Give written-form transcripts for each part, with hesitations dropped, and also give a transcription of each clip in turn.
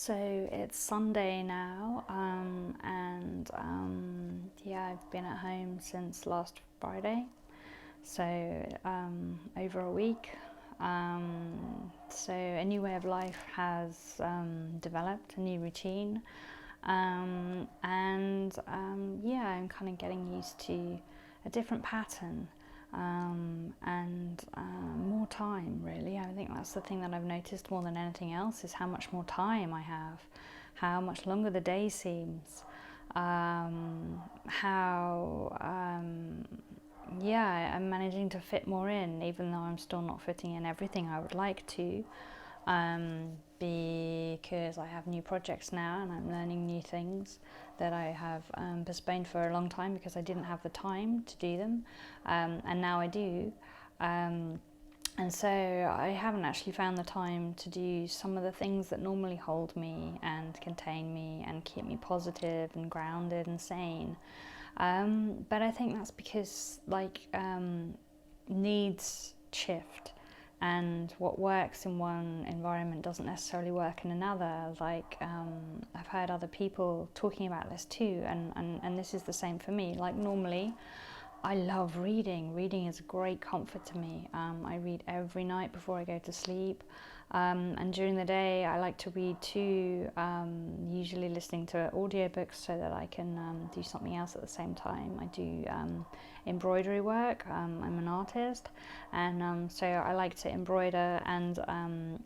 So it's Sunday now, and yeah, I've been at home since last Friday, so over a week. So a new way of life has developed, a new routine, and yeah, I'm kind of getting used to a different pattern. And more time, really. I think that's the thing that I've noticed more than anything else, is how much more time I have, how much longer the day seems, how yeah, I'm managing to fit more in, even though I'm still not fitting in everything I would like to, because I have new projects now and I'm learning new things that I have postponed for a long time because I didn't have the time to do them, and now I do. And so I haven't actually found the time to do some of the things that normally hold me and contain me and keep me positive and grounded and sane. But I think that's because needs shift, and what works in one environment doesn't necessarily work in another. I've heard other people talking about this too, and this is the same for me. Like, normally I love reading. Reading is a great comfort to me. I read every night before I go to sleep. And during the day, I like to read too, usually listening to audiobooks so that I can do something else at the same time. I do embroidery work. I'm an artist, and so I like to embroider and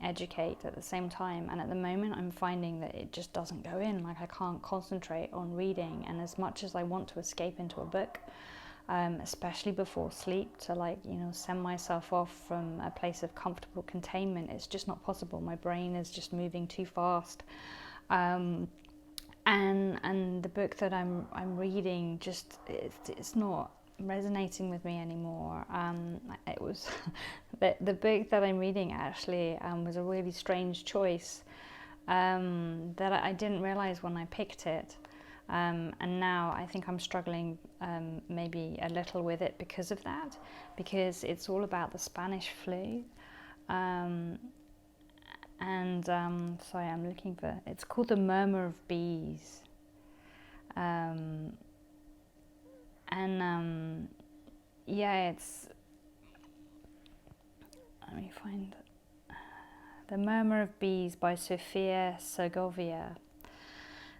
educate at the same time. And at the moment, I'm finding that it just doesn't go in. Like, I can't concentrate on reading, and as much as I want to escape into a book, especially before sleep, to send myself off from a place of comfortable containment, it's just not possible. My brain is just moving too fast, and the book that I'm reading, just it's not resonating with me anymore. It was the book that I'm reading actually was a really strange choice that I didn't realize when I picked it. And now I think I'm struggling maybe a little with it because of that, because it's all about the Spanish flu. Sorry, I'm looking for, it's called The Murmur of Bees. Yeah, it's, let me find The Murmur of Bees by Sofia Segovia.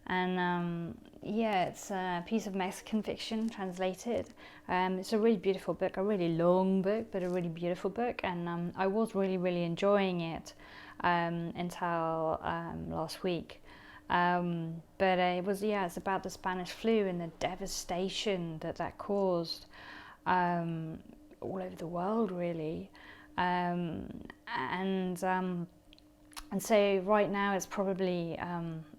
And yeah, it's a piece of Mexican fiction translated. It's a really beautiful book, a really long book, but a really beautiful book. And I was really, really enjoying it until last week. But it was, yeah, it's about the Spanish flu and the devastation that caused all over the world, really. And so right now it's probably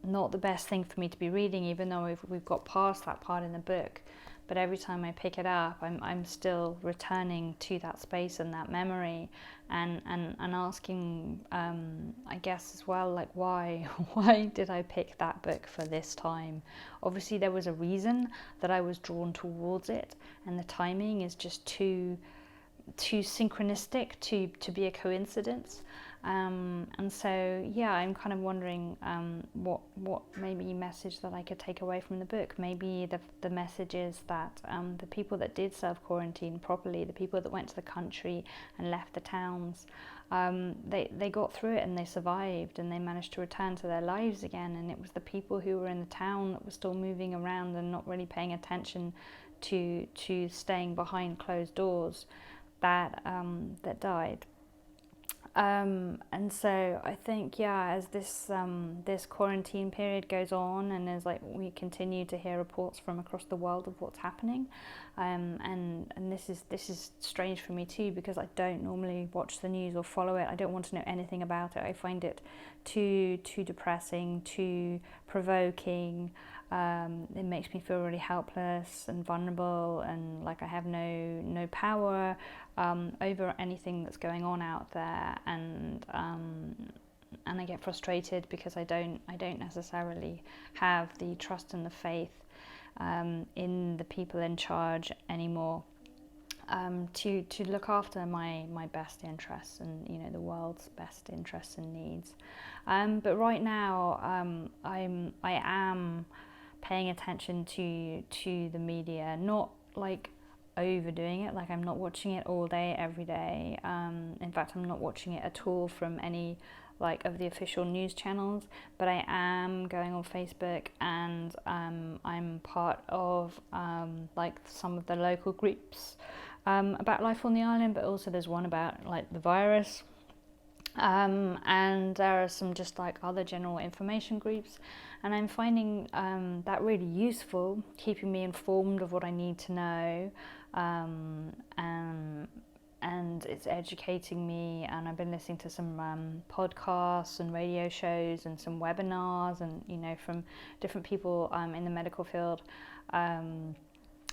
not the best thing for me to be reading, even though we've got past that part in the book. But every time I pick it up, I'm still returning to that space and that memory, and asking, I guess as well, like, why did I pick that book for this time? Obviously there was a reason that I was drawn towards it, and the timing is just too synchronistic to be a coincidence. And so, yeah, I'm kind of wondering what maybe message that I could take away from the book. Maybe the message is that the people that did self-quarantine properly, the people that went to the country and left the towns, they got through it and they survived and they managed to return to their lives again. And it was the people who were in the town that were still moving around and not really paying attention to staying behind closed doors that died. And so I think, yeah, as this quarantine period goes on, and as we continue to hear reports from across the world of what's happening, and this is strange for me too, because I don't normally watch the news or follow it. I don't want to know anything about it. I find it too depressing, too provoking. It makes me feel really helpless and vulnerable, and like I have no power over anything that's going on out there, and I get frustrated because I don't necessarily have the trust and the faith in the people in charge anymore. to look after my best interests and the world's best interests and needs. But right now, I am paying attention to the media, not like overdoing it. Like, I'm not watching it all day, every day. In fact, I'm not watching it at all from any like of the official news channels, but I am going on Facebook, and I'm part of like some of the local groups about life on the island, but also there's one about like the virus. And there are some just like other general information groups, and I'm finding that really useful, keeping me informed of what I need to know, and it's educating me. And I've been listening to some podcasts and radio shows and some webinars, and from different people in the medical field.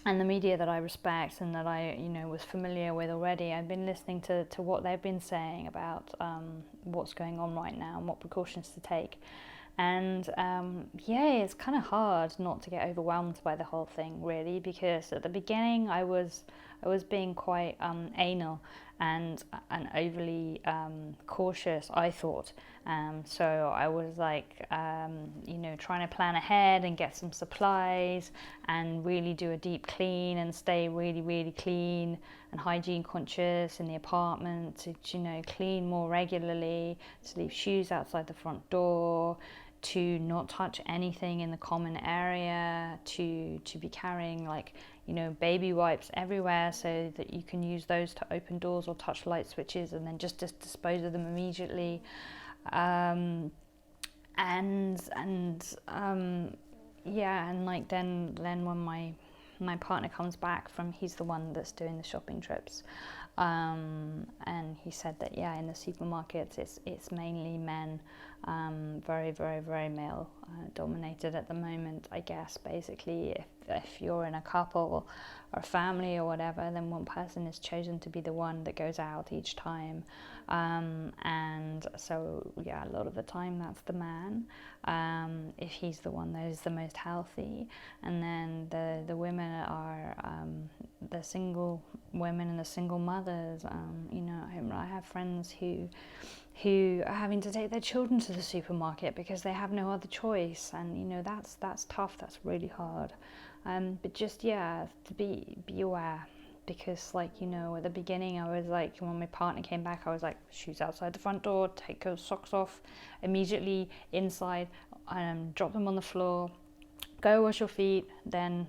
And the media that I respect and that I, was familiar with already. I've been listening to what they've been saying about what's going on right now and what precautions to take. And it's kind of hard not to get overwhelmed by the whole thing, really, because at the beginning I was being quite anal and overly cautious, I thought. So I was like, trying to plan ahead and get some supplies and really do a deep clean and stay really, really clean and hygiene conscious in the apartment, to, clean more regularly, to leave shoes outside the front door, to not touch anything in the common area, to be carrying like, baby wipes everywhere so that you can use those to open doors or touch light switches, and then just dispose of them immediately. And like then when my partner comes back he's the one that's doing the shopping trips, and he said that in the supermarkets it's mainly men, very, very, very male dominated at the moment, I guess. Basically, if you're in a couple or a family or whatever, then one person is chosen to be the one that goes out each time, and so a lot of the time that's the man, if he's the one that is the most healthy. And then the women are the single women and the single mothers. I have friends who are having to take their children to the supermarket because they have no other choice, and that's tough, that's really hard. But just to be aware, because at the beginning I was like, when my partner came back, I was like, shoes outside the front door, take those socks off immediately inside, drop them on the floor, go wash your feet, then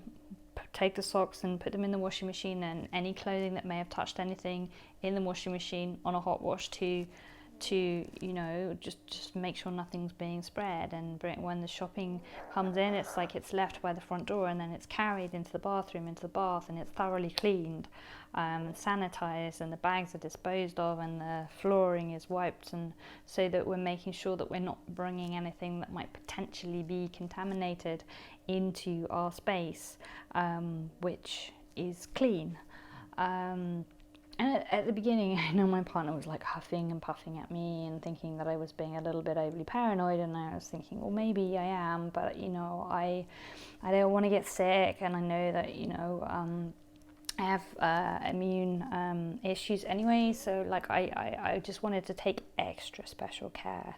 take the socks and put them in the washing machine, and any clothing that may have touched anything in the washing machine on a hot wash to just make sure nothing's being spread. And when the shopping comes in, it's like it's left by the front door, and then it's carried into the bathroom, into the bath, and it's thoroughly cleaned, sanitized, and the bags are disposed of, and the flooring is wiped, and so that we're making sure that we're not bringing anything that might potentially be contaminated into our space, which is clean. And at the beginning, I know my partner was like huffing and puffing at me and thinking that I was being a little bit overly paranoid, and I was thinking, well, maybe I am, but I don't want to get sick, and I know that I have immune issues anyway, so like I just wanted to take extra special care.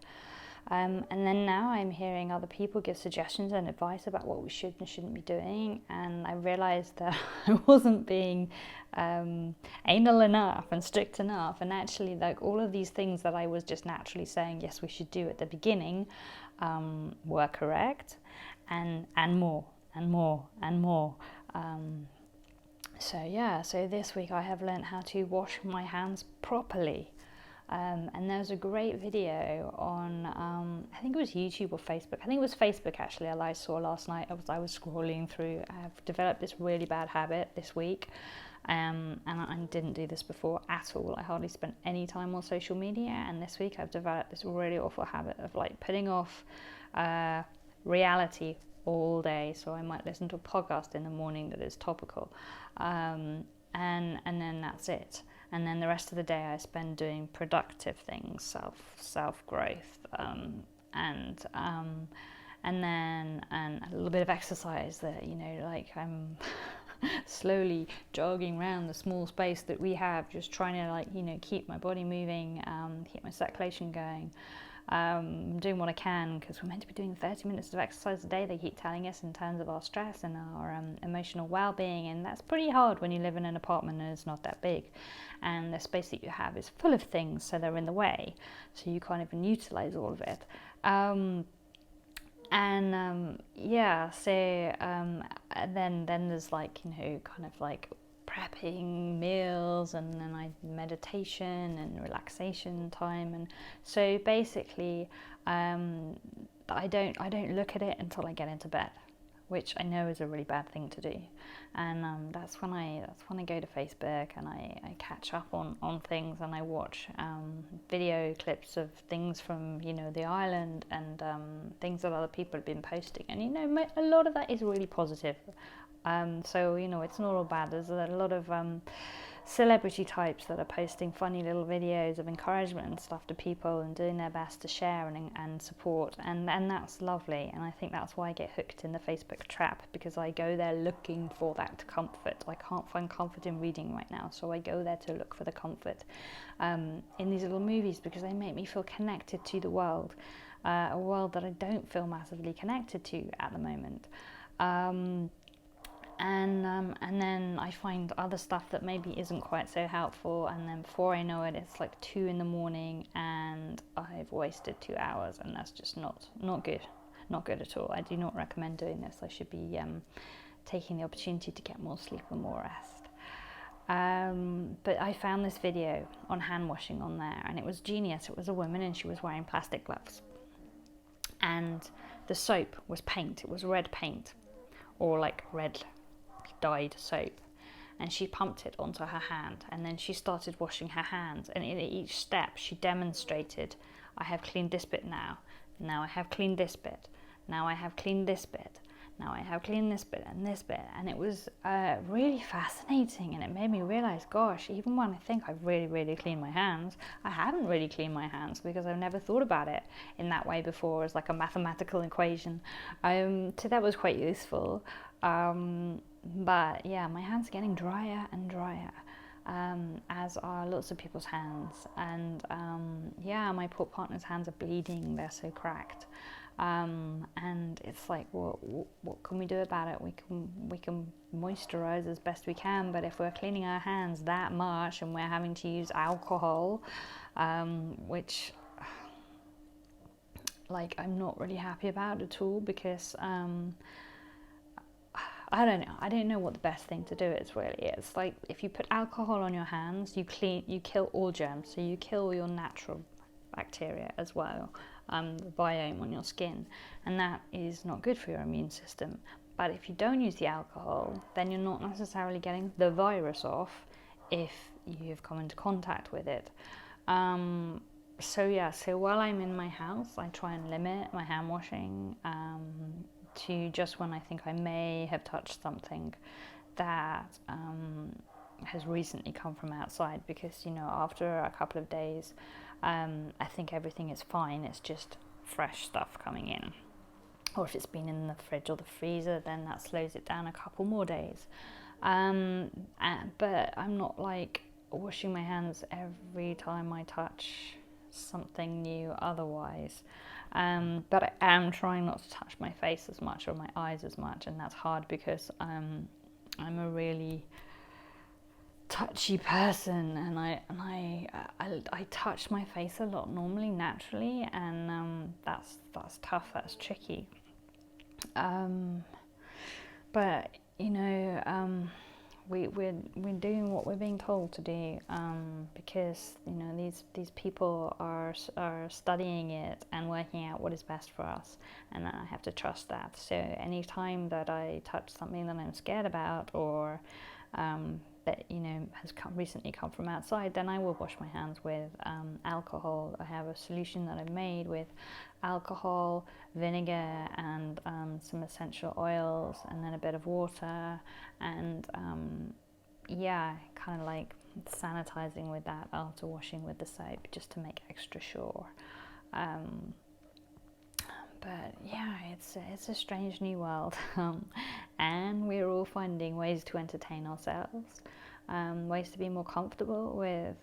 And then now I'm hearing other people give suggestions and advice about what we should and shouldn't be doing, and I realized that I wasn't being anal enough and strict enough, and actually like all of these things that I was just naturally saying yes we should do at the beginning were correct, and more and more and more. So this week I have learned how to wash my hands properly. And there's a great video on, I think it was YouTube or Facebook. I think it was Facebook actually, I saw last night. I was scrolling through. I've developed this really bad habit this week, and I didn't do this before at all. I hardly spent any time on social media, and this week I've developed this really awful habit of like putting off reality all day. So I might listen to a podcast in the morning that is topical, and then that's it. And then the rest of the day I spend doing productive things, self growth, and then a little bit of exercise. That like slowly jogging around the small space that we have, just trying to, like, keep my body moving, keep my circulation going. Doing what I can, because we're meant to be doing 30 minutes of exercise a day, they keep telling us, in terms of our stress and our emotional well-being, and that's pretty hard when you live in an apartment and it's not that big, and the space that you have is full of things, so they're in the way, so you can't even utilize all of it. Then there's, like, kind of like prepping meals, and then meditation and relaxation time, and so basically I don't look at it until I get into bed, which I know is a really bad thing to do, and that's when I go to Facebook and I catch up on things, and I watch video clips of things from the island, and things that other people have been posting, and a lot of that is really positive. So it's not all bad. There's a lot of celebrity types that are posting funny little videos of encouragement and stuff to people, and doing their best to share and support, and that's lovely. And I think that's why I get hooked in the Facebook trap, because I go there looking for that comfort. I can't find comfort in reading right now, so I go there to look for the comfort in these little movies, because they make me feel connected to the world, a world that I don't feel massively connected to at the moment. And then I find other stuff that maybe isn't quite so helpful, and then before I know it, it's like 2 a.m, and I've wasted 2 hours, and that's just not good at all. I do not recommend doing this. I should be taking the opportunity to get more sleep and more rest. But I found this video on hand washing on there, and it was genius. It was a woman, and she was wearing plastic gloves, and the soap was paint. It was red paint, or like red dyed soap, and she pumped it onto her hand, and then she started washing her hands, and in each step she demonstrated, I have cleaned this bit now I have cleaned this bit, now I have cleaned this bit, now I have cleaned this bit and this bit, and it was really fascinating, and it made me realize, gosh, even when I think I've really cleaned my hands, I haven't really cleaned my hands, because I've never thought about it in that way before, as like a mathematical equation. So that was quite useful. But yeah, my hands are getting drier and drier, as are lots of people's hands, and my poor partner's hands are bleeding, they're so cracked, and it's like, what can we do about it? We can moisturize as best we can, but if we're cleaning our hands that much and we're having to use alcohol, which like I'm not really happy about at all, because I don't know what the best thing to do is, really. It's like, if you put alcohol on your hands, you kill all germs, so you kill your natural bacteria as well, the biome on your skin, and that is not good for your immune system. But if you don't use the alcohol, then you're not necessarily getting the virus off if you've come into contact with it. So while I'm in my house, I try and limit my hand washing to just when I think I may have touched something that has recently come from outside, because after a couple of days, I think everything is fine. It's just fresh stuff coming in, or if it's been in the fridge or the freezer, then that slows it down a couple more days. But I'm not like washing my hands every time I touch something new otherwise. But I am trying not to touch my face as much, or my eyes as much, and that's hard, because I'm a really touchy person, and I touch my face a lot normally, naturally, and that's tough, that's tricky. But we're doing what we're being told to do, because these people are studying it and working out what is best for us, and I have to trust that. So any time that I touch something that I'm scared about, or that has recently come from outside, then I will wash my hands with alcohol. I have a solution that I've made with alcohol, vinegar, and some essential oils, and then a bit of water, and kind of like sanitizing with that after washing with the soap, just to make extra sure. but yeah, it's a strange new world, and we're all finding ways to entertain ourselves, ways to be more comfortable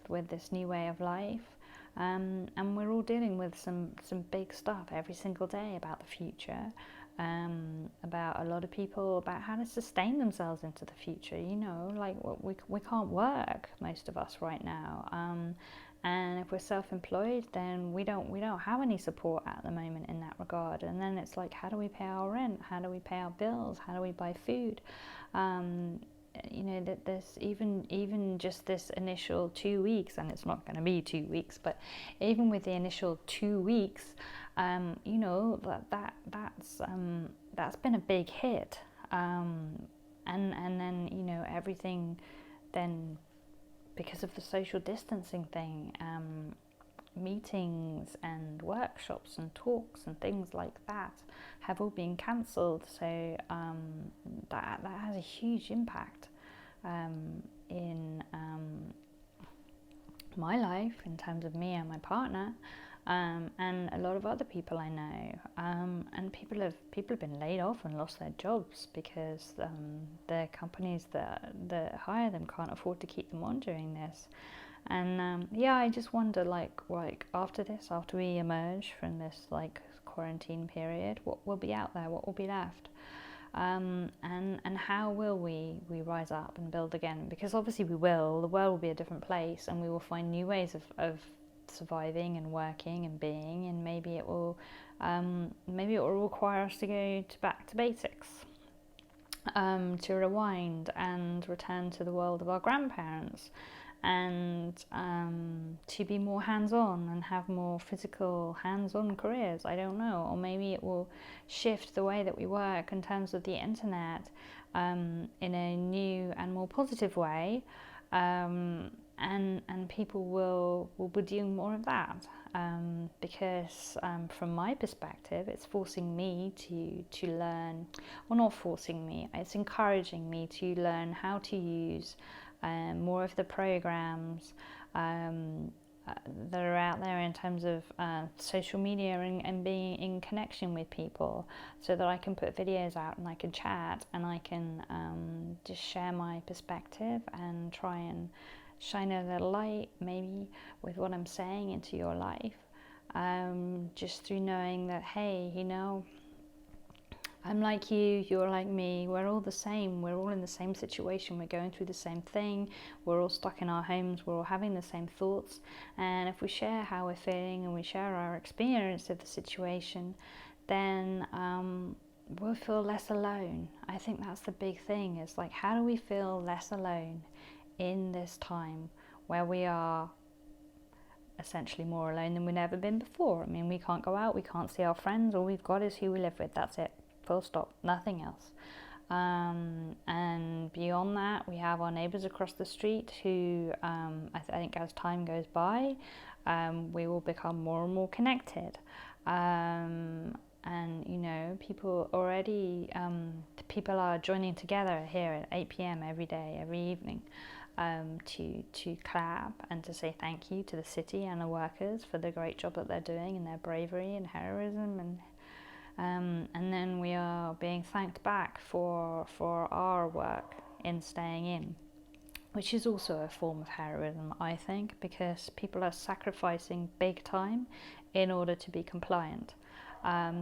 with this new way of life, and we're all dealing with some big stuff every single day about the future, about a lot of people, about how to sustain themselves into the future. You know, like we can't work, most of us right now. And if we're self-employed, then we don't have any support at the moment in that regard. And then it's like, how do we pay our rent? How do we pay our bills? How do we buy food? You know, that there's even just this initial 2 weeks, and it's not going to be 2 weeks, but even with the initial 2 weeks, you know, that's been a big hit, and then, you know, everything then, because of the social distancing thing, meetings and workshops and talks and things like that have all been cancelled. So that has a huge impact in my life, in terms of me and my partner, and a lot of other people I know. And people have been laid off and lost their jobs because the companies that hire them can't afford to keep them on during this. And yeah, I just wonder, like after this, after we emerge from this like quarantine period, what will be out there, what will be left, and how will we rise up and build again? Because obviously we will. The world will be a different place, and we will find new ways of surviving and working and being. And maybe it will require us to go back to basics, to rewind and return to the world of our grandparents, and to be more hands-on and have more physical hands-on careers. I don't know. Or maybe it will shift the way that we work in terms of the internet, in a new and more positive way, and people will be doing more of that, because from my perspective, it's forcing me to learn, or not forcing me, it's encouraging me to learn how to use more of the programs that are out there in terms of social media, and being in connection with people, so that I can put videos out and I can chat and I can just share my perspective and try and shine a little light, maybe, with what I'm saying into your life, just through knowing that, hey, you know, I'm like you, you're like me, we're all the same, we're all in the same situation, we're going through the same thing, we're all stuck in our homes, we're all having the same thoughts, and if we share how we're feeling and we share our experience of the situation, then we'll feel less alone. I think that's the big thing, is like, how do we feel less alone in this time where we are essentially more alone than we've ever been before? I mean, we can't go out, we can't see our friends, all we've got is who we live with, that's it. Full stop, nothing else. And beyond that, we have our neighbours across the street who, I think as time goes by, we will become more and more connected. And you know, people already, people are joining together here at 8 p.m. every day, every evening, to clap and to say thank you to the city and the workers for the great job that they're doing, and their bravery and heroism, and then we are being thanked back for our work in staying in, which is also a form of heroism, I think, because people are sacrificing big time in order to be compliant.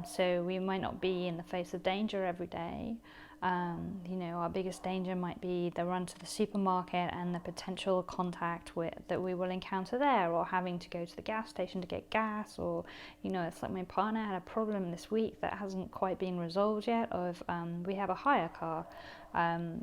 So we might not be in the face of danger every day. You know, our biggest danger might be the run to the supermarket and the potential contact that we will encounter there, or having to go to the gas station to get gas, or, you know, it's like my partner had a problem this week that hasn't quite been resolved yet of, we have a hire car.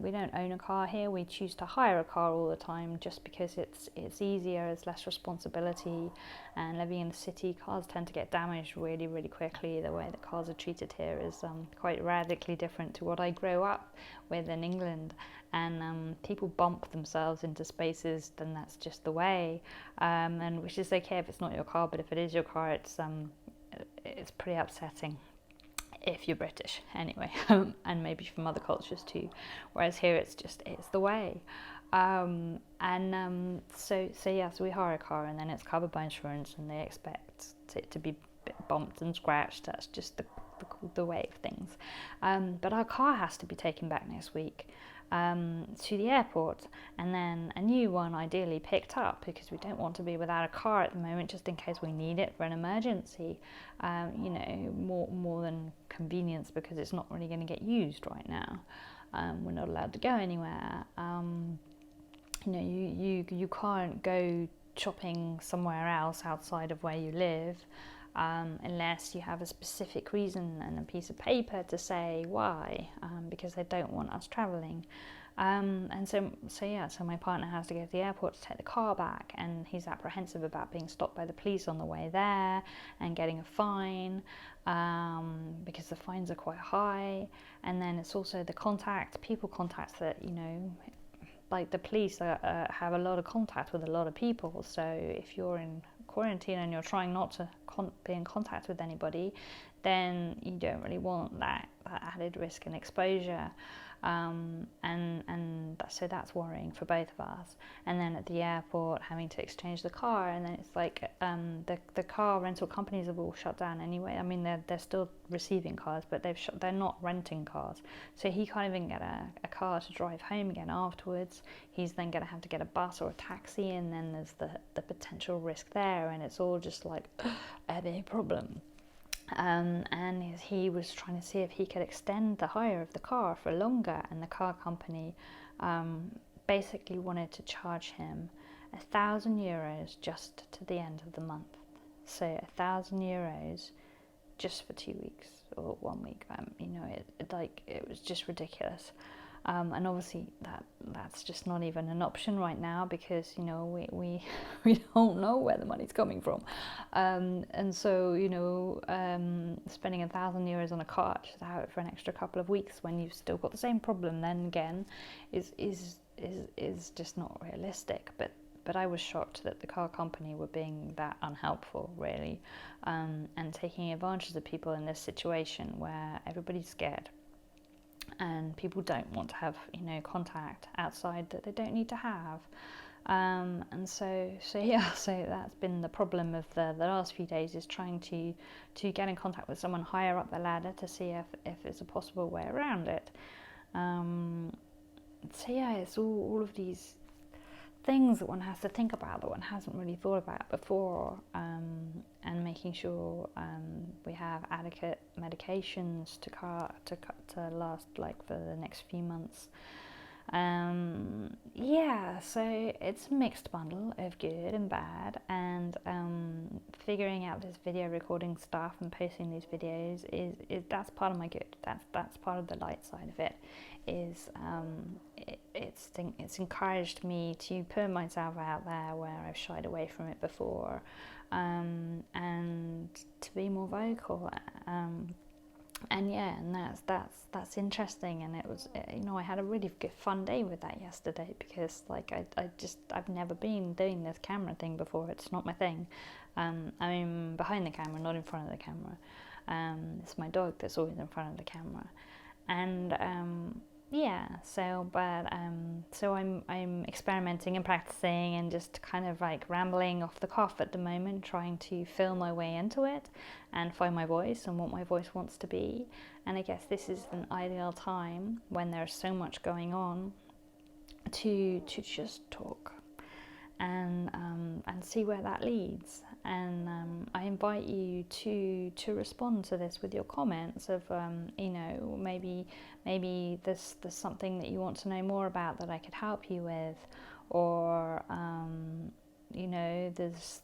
We don't own a car here, we choose to hire a car all the time just because it's easier, it's less responsibility, and living in the city, cars tend to get damaged really, really quickly. The way that cars are treated here is quite radically different to what I grew up with in England, and people bump themselves into spaces, then that's just the way, and which is okay if it's not your car, but if it is your car, it's pretty upsetting. If you're British, anyway, and maybe from other cultures too. Whereas here, it's the way. So we hire a car, and then it's covered by insurance, and they expect it to be bumped and scratched. That's just the way of things. But our car has to be taken back next week to the airport, and then a new one ideally picked up, because we don't want to be without a car at the moment, just in case we need it for an emergency. More than convenience, because it's not really going to get used right now. We're not allowed to go anywhere. You can't go shopping somewhere else outside of where you live, unless you have a specific reason and a piece of paper to say why, because they don't want us travelling. So my partner has to go to the airport to take the car back, and he's apprehensive about being stopped by the police on the way there and getting a fine, because the fines are quite high. And then it's also the people contacts that, like the police have a lot of contact with a lot of people. So if you're in quarantine and you're trying not to be in contact with anybody, then you don't really want that added risk and exposure. So that's worrying for both of us. And then at the airport, having to exchange the car, and then it's like the car rental companies have all shut down anyway. I mean, they're still receiving cars, but they're not renting cars. So he can't even get a car to drive home again afterwards. He's then going to have to get a bus or a taxi, and then there's the potential risk there, and it's all just like a big problem. And he was trying to see if he could extend the hire of the car for longer, and the car company basically wanted to charge him €1,000 just to the end of the month. So €1,000 just for 2 weeks or 1 week. It was just ridiculous. And obviously that's just not even an option right now, because we don't know where the money's coming from, and so spending €1,000 on a car just to have it for an extra couple of weeks when you've still got the same problem, then again is just not realistic. But I was shocked that the car company were being that unhelpful, really, and taking advantage of people in this situation where everybody's scared. And people don't want to have, contact outside that they don't need to have. So that's been the problem of the last few days, is trying to get in contact with someone higher up the ladder to see if it's a possible way around it. It's all of these things that one has to think about that one hasn't really thought about before, and making sure we have adequate medications to last for the next few months. So it's a mixed bundle of good and bad, and figuring out this video recording stuff and posting these videos is that's part of my good. That's part of the light side of it. It's encouraged me to put myself out there where I've shied away from it before, and to be more vocal. And that's interesting, and it was, I had a really good fun day with that yesterday, because I've never been doing this camera thing before. It's not my thing. I'm behind the camera, not in front of the camera. It's my dog that's always in front of the camera, and so I'm experimenting and practicing, and just kind of rambling off the cuff at the moment, trying to feel my way into it and find my voice and what my voice wants to be. And I guess this is an ideal time, when there's so much going on, to just talk and see where that leads. And I invite you to respond to this with your comments of maybe there's something that you want to know more about that I could help you with, or there's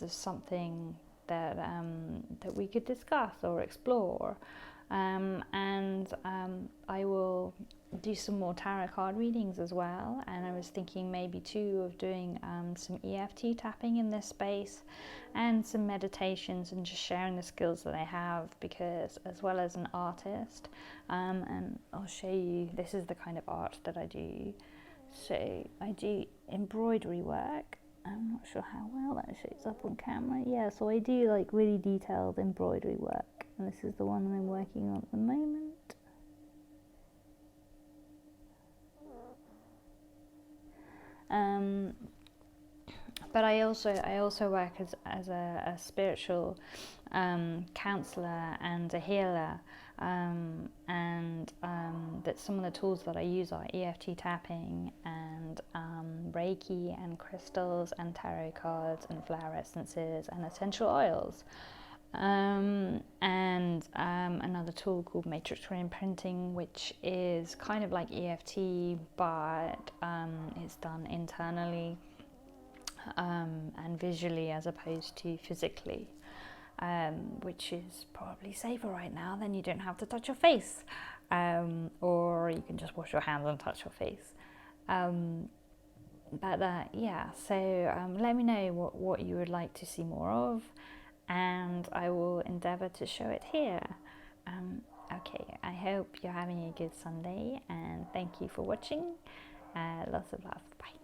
something that we could discuss or explore. I will do some more tarot card readings as well, and I was thinking maybe too of doing some EFT tapping in this space, and some meditations, and just sharing the skills that I have, because as well as an artist, and I'll show you, this is the kind of art that I do. So I do embroidery work. I'm not sure how well that shows up on camera. Yeah, so I do really detailed embroidery work, and this is the one I'm working on at the moment. But I also work as a spiritual counselor and a healer, and that some of the tools that I use are EFT tapping and Reiki and crystals and tarot cards and flower essences and essential oils. And another tool called matrix reimprinting, which is kind of like EFT, but it's done internally and visually as opposed to physically, which is probably safer right now. Then you don't have to touch your face, or you can just wash your hands and touch your face. Yeah, so let me know what you would like to see more of, and I will endeavour to show it here. Okay, I hope you're having a good Sunday, and thank you for watching. Lots of love. Bye.